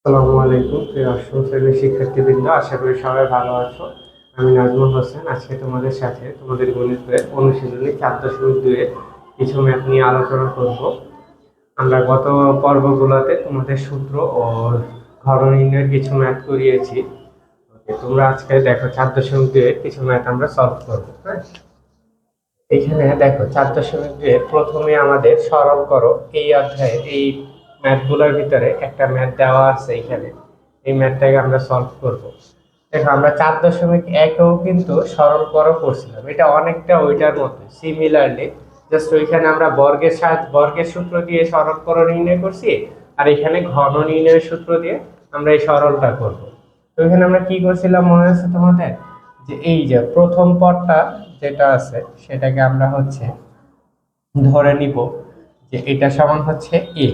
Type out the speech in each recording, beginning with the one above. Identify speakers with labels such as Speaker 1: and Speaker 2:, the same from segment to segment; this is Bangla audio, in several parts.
Speaker 1: আসসালামু আলাইকুম প্রিয় অষ্টম শ্রেণীর শিক্ষার্থীবৃন্দ, আশা করি সবাই ভালো আছো। আমি নাজমুল হোসেন। আজকে তোমাদের সাথে তোমাদের গণিতের অনুশীলনী 4.2 এর কিছু ম্যাথ নিয়ে আলোচনা করব। আমরা গত পর্বগুলোতে তোমাদের সূত্র ও ঘর নির্ণয়ের কিছু ম্যাথ করিয়েছি। তোমরা আজকে দেখো 4.2 এর কিছু ম্যাথ আমরা সলভ করবো। হ্যাঁ, এখানে দেখো 4.2 এর প্রথমে আমাদের সরল করো এই অধ্যায়ে এই ম্যাথগুলোর ভিতরে একটা ম্যাথ দেওয়া আছে। এখানে এই ম্যাথটাকে আমরা সলভ করব। দেখো আমরা 4.1এও কিন্তু সরল করো করছিলাম, এটা অনেকটা ওইটার মতো সিমিলারলি। জাস্ট ওইখানে আমরা বর্গের সূত্র দিয়ে সরল করো নির্ণয় করছি, আর এখানে ঘন নির্ণয়ের সূত্র দিয়ে আমরা এই সরলটা করব। তো এখানে আমরা কি করছিলাম মনে আছে তোমাদের? যে এই যে প্রথম পদটা যেটা আছে সেটাকে আমরা হচ্ছে ধরে নিব যে এটা সমান হচ্ছে a,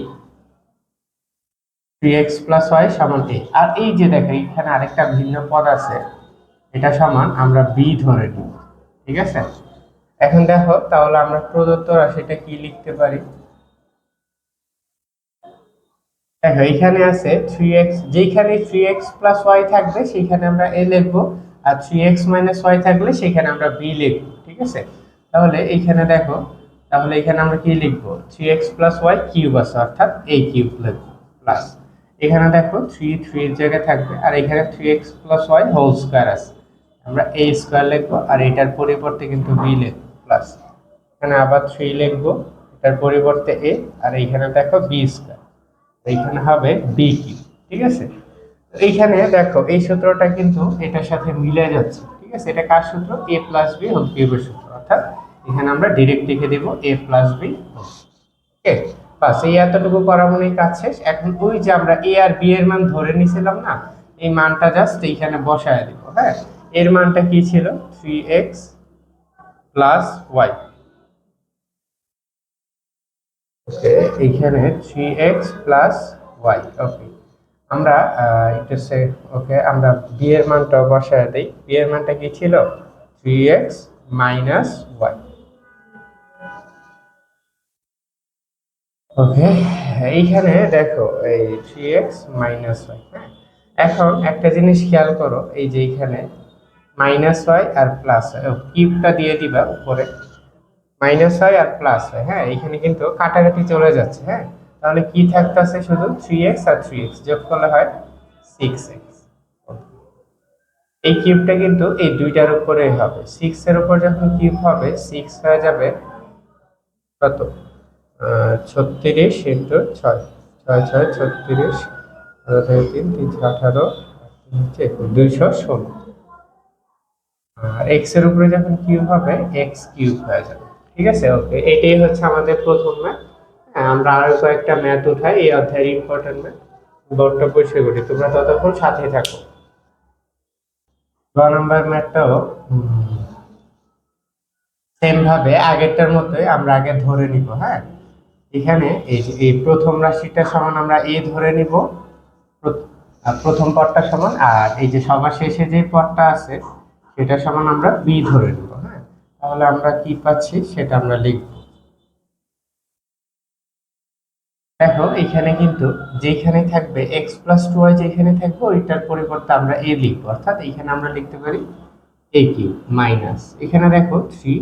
Speaker 1: 3x + y সমান a। আর এই যে দেখো এখানে আরেকটা ভিন্ন পদ আছে, এটা সমান আমরা b ধরে নিব। ঠিক আছে, এখন দেখো তাহলে আমরা প্রদত্ত রাশিটা কি লিখতে পারি। দেখো এখানে আছে 3x, যেখানে 3x + y থাকবে সেখানে আমরা a লিখব, আর 3x - y থাকলে সেখানে আমরা b লিখব। ঠিক আছে, তাহলে এখানে দেখো, তাহলে এখানে আমরা কি লিখব? 3x + y কিউব আছে, অর্থাৎ a কিউব লিখব প্লাস, এখানে দেখো 3 3 এর জায়গায় থাকবে, আর এখানে 3x + y হোল স্কয়ার আছে, আমরা a স্কয়ার লিখব, আর এটার পরিবর্তে কিন্তু b লিখব প্লাস, এখানে আবার 3 লিখব, এটার পরিবর্তে a, আর এখানে দেখো b স্কয়ার, এইখানে হবে বি কিউ। ঠিক আছে, এইখানে দেখো এই সূত্রটা কিন্তু এটার সাথে মিলে যাচ্ছে। ঠিক আছে, এটা কার সূত্র? a প্লাস বি হোল কিউবের সূত্র, অর্থাৎ এখানে আমরা ডাইরেক্ট লিখে দেব a প্লাস বি। ওকে, বাস এই এতটুকু করা মনেই কাজ শেষ। এখন ওই যে আমরা a আর b এর মান ধরে নিয়েছিলাম না, এই মানটা জাস্ট এইখানে বসায় দিব। হ্যাঁ, এর মানটা কি ছিল? 3x + y। ওকে, এইখানে 3x + y। ওকে, আমরা একটু ওকে আমরা b এর মানটা বসায় দেই। b এর মানটা কি ছিল? 3x - y। ওকে, এইখানে দেখো এই 3x - y। হ্যাঁ, এখন একটা জিনিস খেয়াল করো, এই যে এইখানে -y আর প্লাস কিউবটা দিয়ে দিবা উপরে, -y আর +y। হ্যাঁ, এখানে কিন্তু কাটাকাটি চলে যাচ্ছে। হ্যাঁ, তাহলে কি থাকতেছে? শুধু 3x আর 3x যোগ করলে হয় 6x। এই কিউবটা কিন্তু এই দুইটার উপরেই হবে। 6 এর উপর যখন কিউব হবে 6 হয়ে যাবে কত? 36 ইন্টু 6, 6 6 36, 3 3 18, 216। আর এক্স এর উপরে যখন কিউব হবে এক্স কিউব হয়ে যাবে। ঠিক আছে, ওকে, এটাই হচ্ছে আমাদের প্রথম ম্যাথ। আমরা আরো কয়েকটা ম্যাথ উঠাই এই অধ্যায়ের ইম্পর্টেন্ট ম্যাথ, বোর্ডটা পরিষ্কার করি, তোমরা ততক্ষণ সাথে থাকো। 2 নম্বর ম্যাথটাও সেম ভাবে আগেরটার মতোই আমরা আগে ধরে নিব। হ্যাঁ, এখানে এই যে এই প্রথম রাশিটা সমান আমরা a ধরে নিব, প্রথম পদটা সমান, আর এই যে সবার শেষে যে পদটা আছে সেটা সমান আমরা b ধরে নিব। হ্যাঁ, তাহলে আমরা কি পাচ্ছি সেটা আমরা লিখব। দেখো এখানে কিন্তু যেখানে থাকবে x + 2y, যেখানে থাকবে ওইটার পরিবর্তে আমরা a লিখব, অর্থাৎ এখানে আমরা লিখতে পারি a কিউব মাইনাস, এখানে দেখো 3,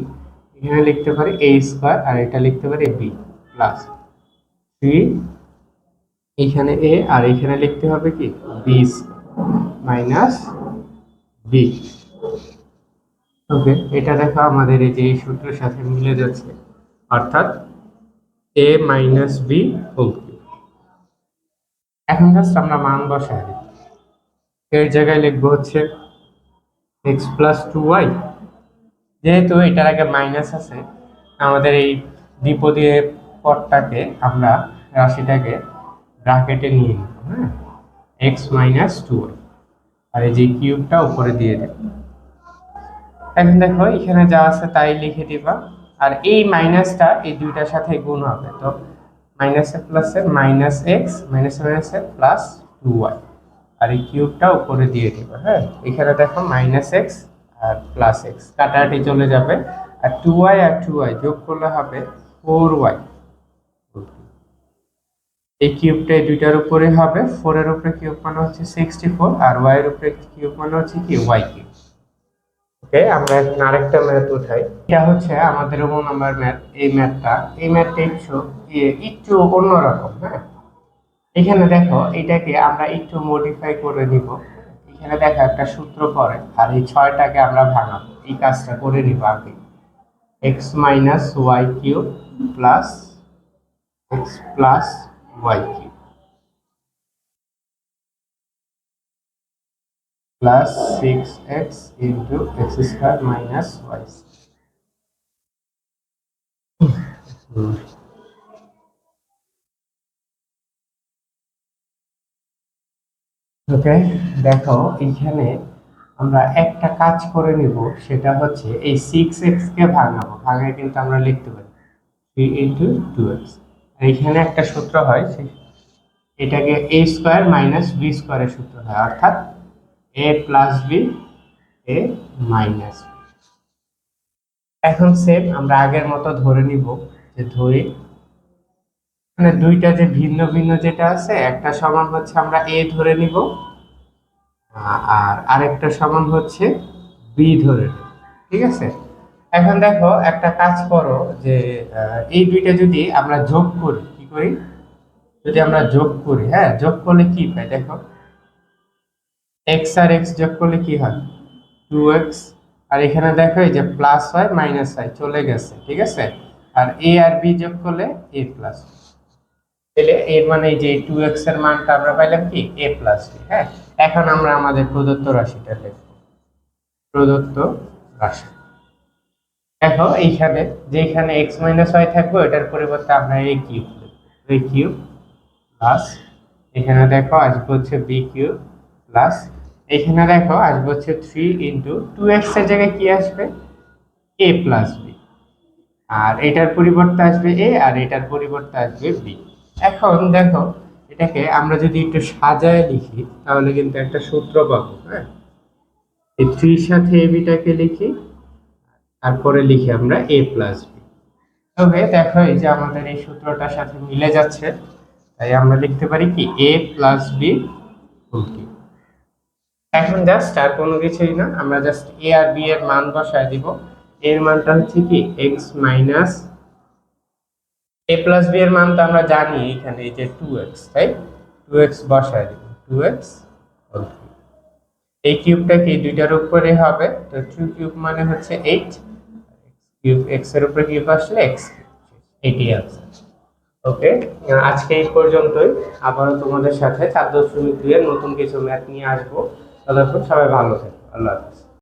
Speaker 1: এখানে লিখতে পারি a স্কয়ার, আর এটা লিখতে পারি b প্লাস 3, এখানে a, আর এখানে লিখতে হবে কি b মাইনাস b। ওকে, এটা দেখো আমাদের এই যে এই সূত্রের সাথে মিলে যাচ্ছে, অর্থাৎ a minus b whole cube. এখন জাস্ট আমরা মান বসাই দিই। এর জায়গায় লিখবো হচ্ছে x + 2y, যেহেতু এটার আগে মাইনাস আছে, আমাদের এই দ্বিপদীয় পদটাকে আমরা রাশিটাকে ব্র্যাকেটে নিয়ে নিব। হ্যাঁ, x - 2y, আর এই যে কিউবটা উপরে দিয়ে দেব। এখন দেখো এখানে যা আছে তাই লিখে দিবা, আর এই মাইনাসটা এই দুইটার সাথে গুণ হবে, তো মাইনাসে প্লাসে -x মাইনাসে প্লাস 2y, আর এই কিউবটা উপরে দিয়ে দিবা। হ্যাঁ, এখানে দেখো -x আর +x কাটাকাটি চলে যাবে, আর 2y আর 2y যোগ করলে হবে 4y। এই কিউবটা এই দুইটার উপরে হবে, 4 এর উপরে কিউব মানে হচ্ছে 64, আর y এর উপরে কিউব মানে হচ্ছে কি y কিউব। ওকে, আমরা এখন আরেকটা ম্যাথ উঠাই। এটা হচ্ছে আমাদের 9 নম্বর ম্যাথ। এই ম্যাথটা একটু অন্যরকম। হ্যাঁ, এখানে দেখো এটাকে আমরা একটু মডিফাই করে নিব। এখানে দেখো একটা সূত্র পড়ে, আর এই 6টাকে আমরা ভাঙাবো। এই কাজটা করে নিব আগে। x minus y cube plus x plus y cube plus 6x into x square minus y. Okay, দেখো এইখানে আমরা একটা কাজ করে নিব, সেটা হচ্ছে এই 6x কে ভাঙাবো। ভাঙায় কিন্তু আমরা লিখতে পারি 3 ইন্টু 2x। এইখানে একটা সূত্র হয়, এটাকে a স্কোয়ার মাইনাস বি স্কোয়ারের সূত্র হয়, অর্থাৎ a plus B A minus. এখন সেম আমরা আগের মতো ধরে নিব, যে ধরি মানে দুইটা যে ভিন্ন ভিন্ন যেটা আছে, একটা সমান হচ্ছে আমরা a ধরে নিব, আর আরেকটা সমান হচ্ছে বি ধরে নেব। ঠিক আছে, এখন দেখো একটা কাজ করো, যে এই দুইটা যদি আমরা যোগ করি, কি করি, যদি আমরা যোগ করি, হ্যাঁ, যোগ করলে কি পাই দেখো, এক্স আর এক্স যোগ করলে কি হয় 2x, আর এখানে দেখো এই যে প্লাস হয় মাইনাস হয় চলে গেছে। ঠিক আছে, আর এ আর বি যোগ করলে a প্লাস, তাহলে এর মানে এই যে 2x এর মানটা আমরা পাইলাম কি a প্লাস বি। হ্যাঁ, এখন আমরা আমাদের প্রদত্ত রাশিটা লিখব। প্রদত্ত রাশি দেখো এইখানে, যেখানে x মাইনাস ওয়াই থাকবে এটার পরিবর্তে আমরা a কিউব লিখব। a কিউব প্লাস, এখানে দেখো আসবে হচ্ছে বি কিউব প্লাস, এখানে দেখো আসবে হচ্ছে 3 ইন্টু 2x এর জায়গায় কি আসবে a প্লাস বি, আর এটার পরিবর্তে আসবে a, আর এটার পরিবর্তে আসবে b। এখন দেখো এটাকে আমরা যদি একটু সাজায় লিখি, তাহলে কিন্তু একটা সূত্র পাবো। হ্যাঁ, এই 3 এর সাথে a বিটাকে লিখি, তারপরে লিখি আমরা a প্লাস বি। তবে দেখো এই যে আমাদের এই সূত্রটার সাথে মিলে যাচ্ছে, তাই আমরা লিখতে পারি কি a plus B whole cube. এখন জাস্ট আর কোনো কিছুই না, আমরা জাস্ট a আর b এর মান বসায় দিব। এর মানটা হচ্ছে কি x minus a plus b এর মান তো আমরা জানি, এখানে এই যে 2x, তাই 2x বসায় দিব, 2x হোল কিউব। এই কিউবটা কি দুইটার উপরে হবে, তো 2 কিউব মানে হচ্ছে 8, কিউব x এর উপরে কিউব আসলে x কিউব, এটাই আছে। ওকে, আজকে এই পর্যন্তই। আবারও তোমাদের সাথে 4.2 এর নতুন কিছু ম্যাথ নিয়ে আসবো। ততক্ষণ সবাই ভালো থেকো। আল্লাহ হাফেজ।